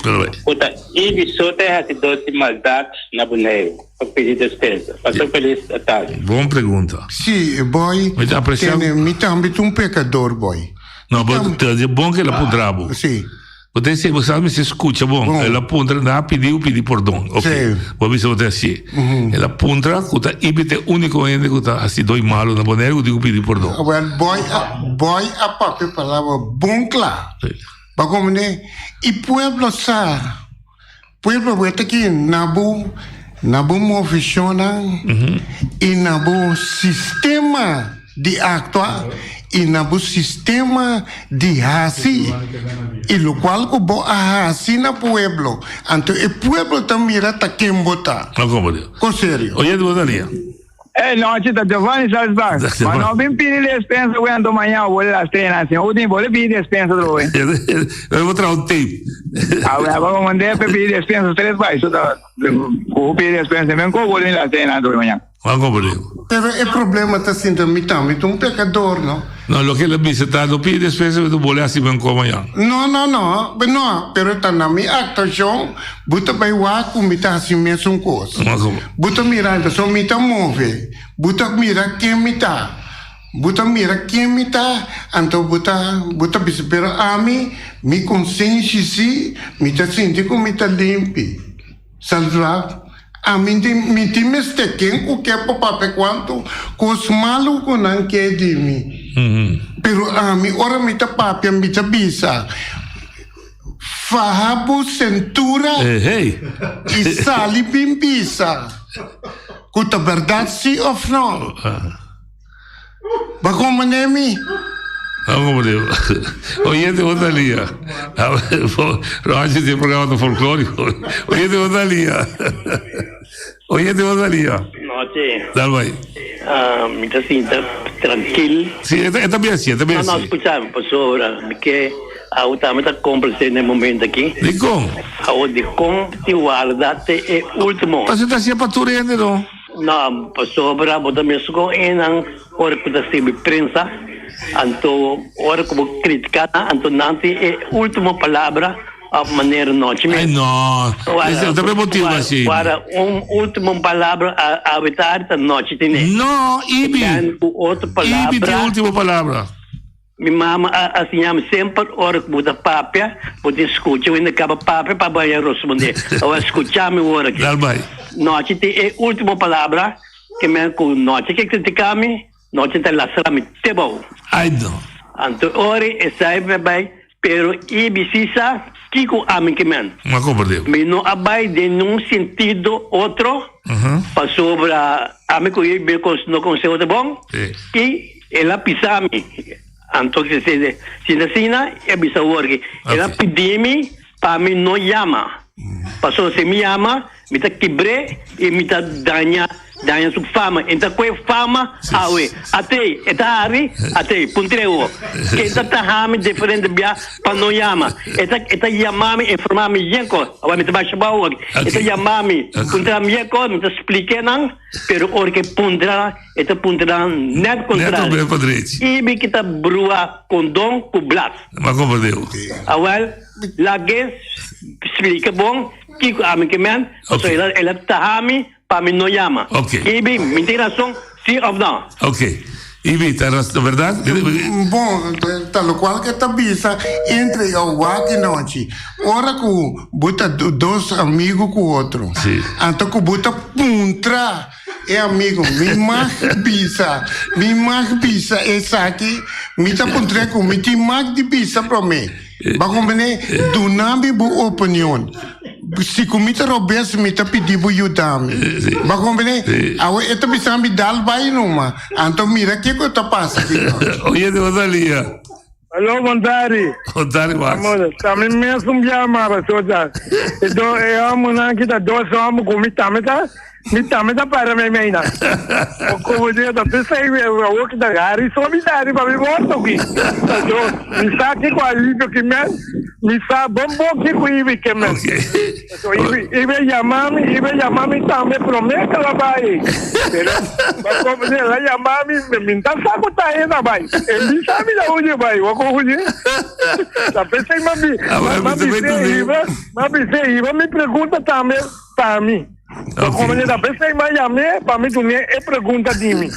Puta, Ibi só tem essa doce maldade na boneira para pedir dispensa. Passou feliz a tarde. Boa pergunta. Sì, boy. Mi também um pecador, boy. No, é bom que ela pudrabo. Sì. Você sabe se escuta, bom, ela pondra na pediu perdão, ok, vou ver se você assim, ela pondra, kuta ibite único ainda kuta assim doi malo na boneira, eu digo pedir perdão. Well, boy a papel palavra bom claro, bagomne e pueblo sa, pueblo está aqui nabu Nabu funciona e nabu sistema de actua e nabu sistema de hasi e lo qual ko bo hasi na pueblo. Anto e pueblo tamira ta kembota. No como Dio. Con serio. Oye, tu Dalia. No, Chita Giovanni Salzbar. Ma non ben pini le dispensa quando mangiamo vuole la strena, se o tempo le pini dispensa dove. Devo tra un tape. Vamos mandare per pini dispensa 3 vai, so da o pini dispensa men ko vuole la strena dove mangiamo. Ma come Dio. Pero el problema está siendo mitad, un pecador, ¿no? No, lo que le dice, está no pide despensa, tu vuole así ben como ya. No, pero está na mi actuación, buta baiwa ku mita assim mesmo coisa. Buta mirando, só mita move. Buta mira quem mita. Buta mira quem mita, então buta bisipero ami, mi consciência si, mita senti como mita limpi. Salva. A mim te mestequem o que é para quanto cos maluco não quer de mim. Pero a mim ora me tá papia me tá bisa. Farrabo cintura e sali bimbisa. Cuta verdade sim ou não? Bago manemi. Vamos ver. Oye, de Odalia. Roger tem programa do folclórico. Oye, de Odalia. Oye, de Odalia. Noche. Dale, vai. Me siento tranquilo. Sí, está bien así, está bien así. No, escuchame, por sobra, porque ahora me está comprando en el momento aquí. ¿De cómo? Ahora de cómo te guardaste el último. Mas você está assim para turende, não? Não, por sobra, botar me suco em hora que está sendo prensa. Anto, hora como criticar, anto nanti é última palavra a maneira noite mesmo. Ai, não. Eu também motivo assim. Para última palavra a habitar da noite tem. Não, Ibi. Outra palavra. Ibi tem a última palavra. Minha mama assim sempre hora que muda papia, pode escutar, ainda acaba papia para banhar responder. Eu escutar me hora aqui. Noite tem a última palavra que me com noite que criticame. Noite tem laçar-me te bom. Ai, não. Anto ora é sempre bem, pero ibisisa kiko amin que men. Mas como perdeu? Me não abai de num sentido outro. Para sobre a me que não consegue bom. E ela pisame. Anto que se decina é bisa work. Ela pedi-me para me não chama. Passou se me chama, me tá quebre e me tá danha sua fama. Então qual fama awe? Até puntreo. Que tá hame diferente bia para não chama. Eta chamame informame yenko. Awa me tá baixa baú. Eta chamame puntra yenko, me tá explique não, pero orque puntra, eta puntra net contrário. E bi que tá brua com dom com blas. Mas como deu? Awal lagi explica bom que a mim que men, ela tá hame para mim não chama. Ibi, me tem razão, sim ou não? Ok. Ibi, tem razão, verdade? Bom, tal qual que tá bisa entre o guaque e noite. Ora que bota dois amigos com o outro. Sim. Então que bota puntra é amigo. Me mais bisa essa aqui. Me tá puntra com me tem mais de bisa para mim. Bagomene do nome boa opinião. Se comita robes me tá pedindo ajudar-me. Bagomene, awe eta bisa me dar vai numa. Então mira que tá passando. Oye, de Odalia. Alô, Montari. Montari, mas. Também mesmo chamava, soja. Então, eu amo na que tá dois homens com me tamita para me meina. Como dia da pessoa eu que da gari só me dá para me mostrar aqui. Então, me sabe qual é que me sabe bom que coibe que me. Então, ibe chamar-me também promete lá vai. Mas como dia lá chamar-me me tá saco tá aí lá vai. Ele sabe lá onde vai. Eu como dia. Da pessoa me pergunta também para mim. Como ele da pessoa mais chamei, para mim também é pergunta de mim.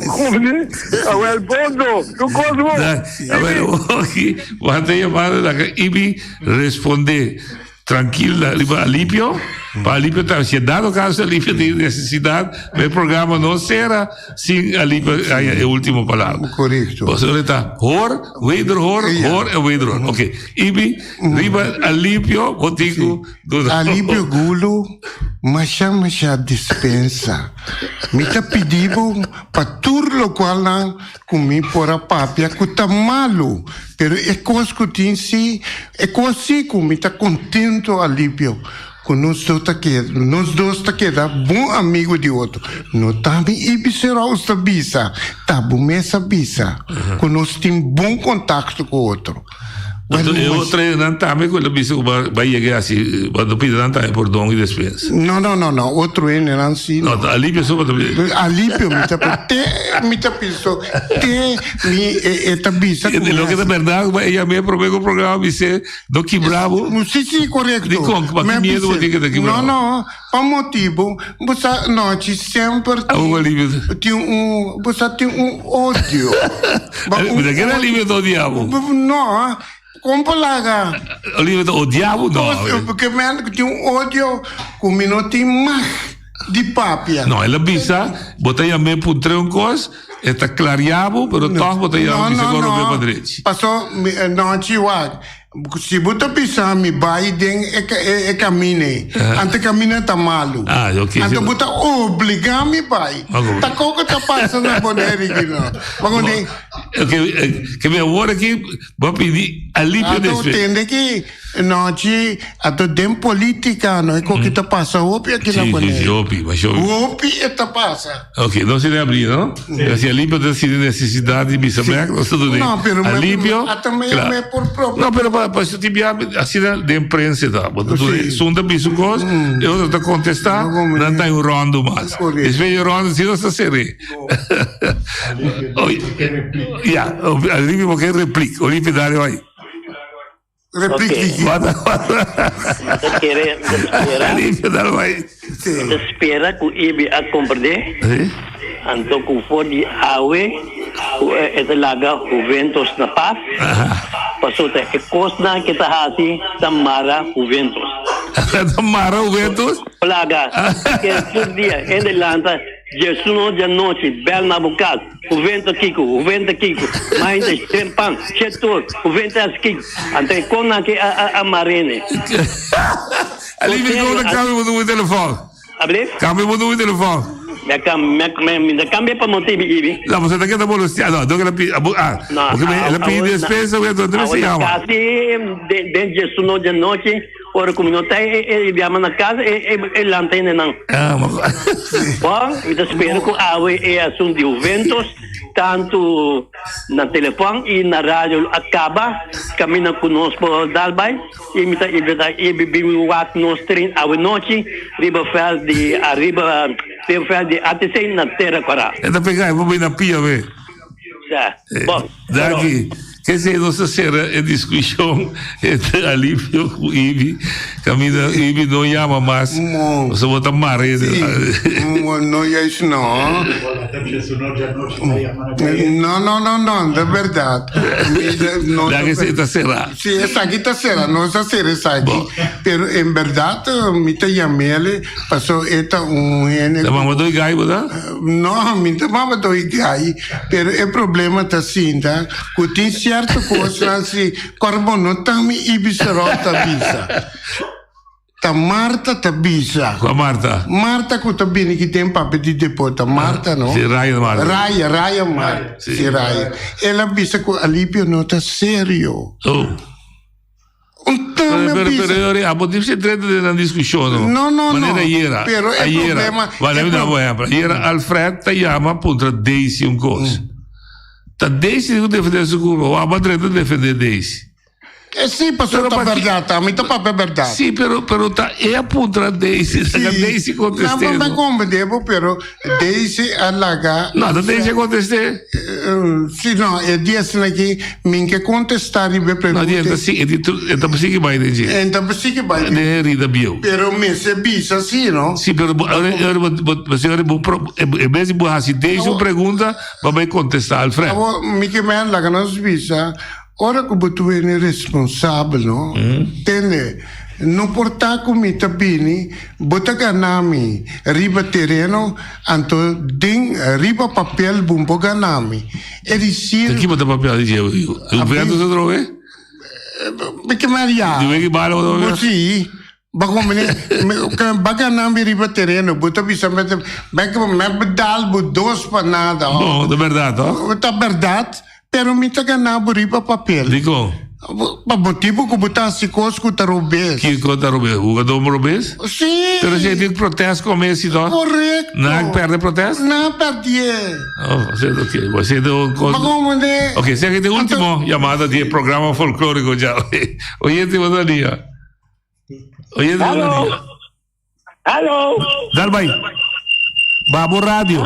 Como diz? O Bondo, tu gosto? A ver, aqui, você chamada da Ibi responder. tranquila, alívio. Para alívio, se dado caso alívio de necessidade, o programa não será sem alívio a última palavra. Correto. Você está hoor, wederhoor, hoor e wederhoor. Ok. Ibi, riba alívio, contigo. Alívio gulo, mas já dispensa. Me tá pedindo para tudo lo qual não comi por a papia, que tá malo. Pero é coisa que tem si, é coisa que me tá contento alívio. Que nós dois tá queda bom amigo de outro. Não tá me ibisera os da bisa, tá bom essa bisa. Que nós tem bom contato com o outro. Eu treino não também com a bisa que vai chegar assim, quando pede não tá por dom e dispensa. Não, outro é não assim. Não, alívio só para alívio me tá pensando, esta bisa. Lo que é verdade, ela me promete o programa me ser do que bravo. Sim, correto. De com que medo vou ter que daqui bravo. Não, por motivo, você noite sempre você tem ódio. Mas aquele alívio do diabo. Não. Como palavra? O diabo não. Porque tem ódio com não tem mais de papia. Não, ela bisa, botei a me por troncos, está clareado, mas todos botei a me seguro bem para direito. Passou, não, chihuahua. Se você pensar, me vai e camine. Ante camina tá malo. Ok. Ante você obrigar me vai. Tá coca tá passando na boneira aqui não. Que me agora aqui vou pedir alívio desse. Entende que noite até dem política não é que tá passa opi aqui na boneira. Sim, opi, mas opi tá passa. Ok, não se deve abrir, não? Se alívio dessa necessidade de bisabeca, não tudo bem. Não, pero alívio. Também é por próprio. Não, pero para se tiver assim de imprensa tá. Você sunda bisu coisa, eu tô contestar, não tá rondo mais. Esveio rondo se não se serê. Ja, alívio porque replica, alívio dar aí. Replique. Alívio dar aí. Espera que ibi a compreender. Então com fone awe, esta laga Juventus na paz. Passou até que costa que tá assim, Tamara Juventus. Tamara Juventus? Laga, que por dia em Atlanta, Jesus no dia noite, bel na boca, Juventus Kiko, mais de Trempan, Chetor, Juventus Kiko, até com que a Marine. Alívio como câmbio do telefone. Abre? Câmbio do telefone. Me cambia para motivo ibi. Não, você tá aqui da bolsa. Não, do que ela pede. Porque ela pede despesa, eu tô dando assim, Casi de Jesus no dia noite, ora como não tem, ele viama na casa, ele não tem não. Bom, eu espero que a é assunto de Juventus, tanto na telefone e na rádio acaba, caminha conosco dalbai, e me tá bibiwat nos trein a noite, riba fel de arriba, fel de até na terra para. É da pegar, vou ir na pia ver. Já. Bom, daqui. Quer dizer, nossa será a discussão entre alívio e Ibi, caminha Ibi não chama mais, você bota maré. Não é isso não. Não, é verdade. Daqui está será. Sim, essa aqui está será, não está será essa aqui. Pero em verdade, me te chamei ele, passou eta Tá mamãe do gai, tá? Não, me te mamãe do gai, pero o problema está assim, tá? Que tem certa coisa assim, carbono também ibisarota bisa. Ta Marta ta bisa. Qual Marta? Marta que tá bem que tem papel de depósito. Marta não? Sim, Raya Marta. Raya Marta. Sim, Raya. Ela bisa que o alívio não tá sério. Pero a motivo se trata de una discussione. No. Maneira Pero è problema. Vale, ieri Alfred ti chiama appunto Daisy un cosa. Ta Daisy non deve sicuro, o a madre non deve difendere Daisy. Sì, passò la verità, mi tocca per verità. Sì, però è appunto la Daisy, la Daisy contestando. Ma come devo, però Daisy allaga. No, la Daisy contestare? Sì, no, è di essere che minchia contestare per pregunte. No, sì, è da psichi mai di gente. È da psichi mai. Ne rida bio. Però me se bisa, sì, no? Sì, però è bene se Daisy un pregunta, va bene contestare al fratello. Mica me allaga non svisa. Ora che tu sei responsabile, no? Tende, no portar comida bini, bota ganami, riba terreno, anto ding riba papel bumbo ganami. E dizer. Aqui bota papel de eu. O vento se trove? Porque Maria. De que bala o do? Sim. Bago baganami riba terreno, bota bisa met bedal bu dos panada. Bom, de verdade, ó. Tá verdade, pero mita ganabo riba papel. Digo. Pa motivo que botar se cosco tá robês. Que conta robês? O gador robês? Sim. Pero se tem protesto com esse dó. Correto. Não perde protesto? Não perdi. Oh, você do que? Você do. Bago Ok, se aqui tem último chamada de programa folclórico já. Oyente Wadania. Oyente Wadania. Alô? Dalbay. Babo Radio.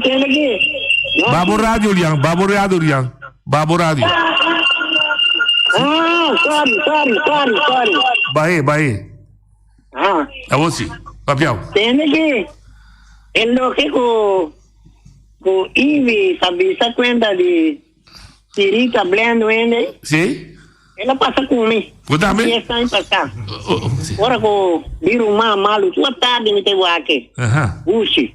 Tem aqui. Babo Radio liang, Babo Radio liang. Babo Radio. Sorry. Bae. A você. Papião. Tem aqui. Ele lo que com Ivi, sabe, essa conta de Tirita blendo ele. Sim? Ela passa comigo. Você também? Está em passar. Agora com viro malu, tua tarde me teve aqui. Puxa.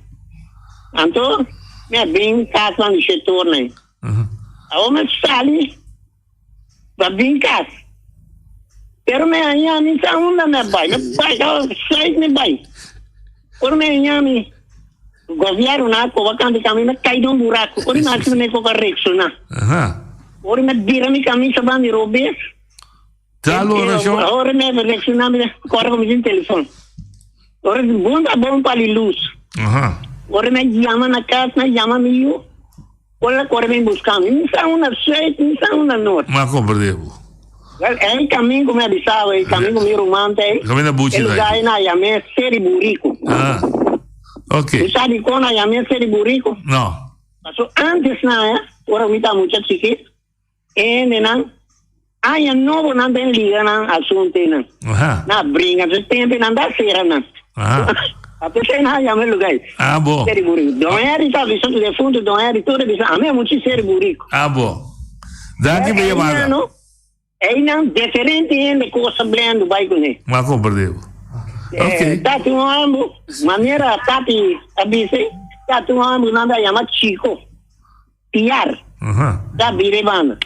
Então, me bem casa no setor, né? A homem sali para brincar. Pero me anyami sa una me bai. Me bai, sai me bai. Por me anyami. Governo na ko wakandi kami me cai num buraco. Por na se me ko correziona. Por me dira mi camisa ba mi robes. Talo na show. Ora me correziona me corre com meu telefone. Ora bom para luz. Ora me llama na casa, me llama meu. Ora corre me buscar. Me sa una sei, me sa una nota. Ma compreendo. É o caminho que me avisava, é o caminho que me romante. Caminho da bucha. Ele já na Yamé Seri Burico. Ok. Você sabe quando a Yamé Seri Burico? Não. Passou antes na, agora me está muito chiquito. E não, aí novo não tem liga na assunto não. Na brinca, você tem que andar feira não. Até você na Yamé lugar. Bom. Seri Burico. Don't é essa visão de fundo, don't é tudo isso. A minha muito Seri Burico. Bom. Daqui me chamada. É não diferente de coisa blendo vai com ele. Mas compreendo. Ok. Tati um amo, maneira tati abise, tati um amo nada chama Chico. Piar. Da birebana.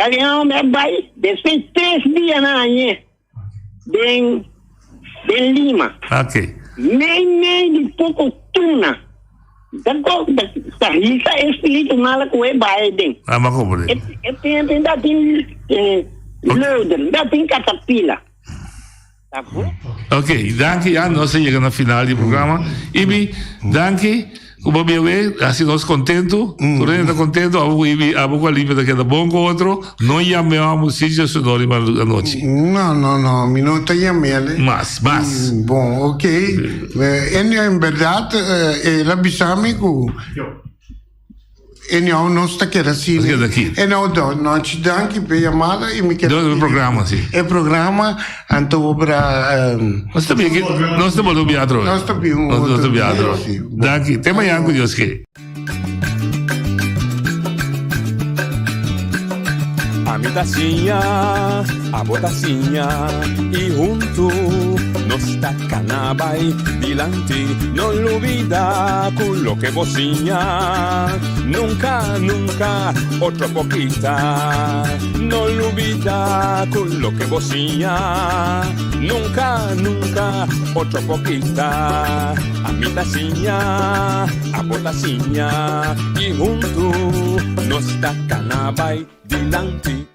Ali não me vai, depois 3 dias na anhe. Den Lima. Ok. Nem de pouco tuna. Da risa espírito mala com e vai den. Mas compreendo. É tempo da tem loader, ainda tem catapila. Tá bom? Ok, danke, já nós chegamos na final do programa. Ibi, danke, como bebê, assim nós contento, todo mundo está contento, a boca livre daqui da bom com outro, não chamamos sítio sonoro à noite. Não, me não está chamando. Mas. Bom, ok. Em verdade, ela bisame que e não está querendo assim. E não te danke pela chamada e me quer. Do programa, sim. É programa, então para. Nós estamos aqui, nós estamos no teatro. Nós estamos no teatro. Danke, até amanhã com Deus que. A mi tacinha, a botacinha e junto nos tacanabay dilante, no olvida con lo que vocinha, nunca otro poquita, no olvida con lo que vocinha, nunca otro poquita, a mi tacinha, a botacinha y junto nos tacanabay dilante.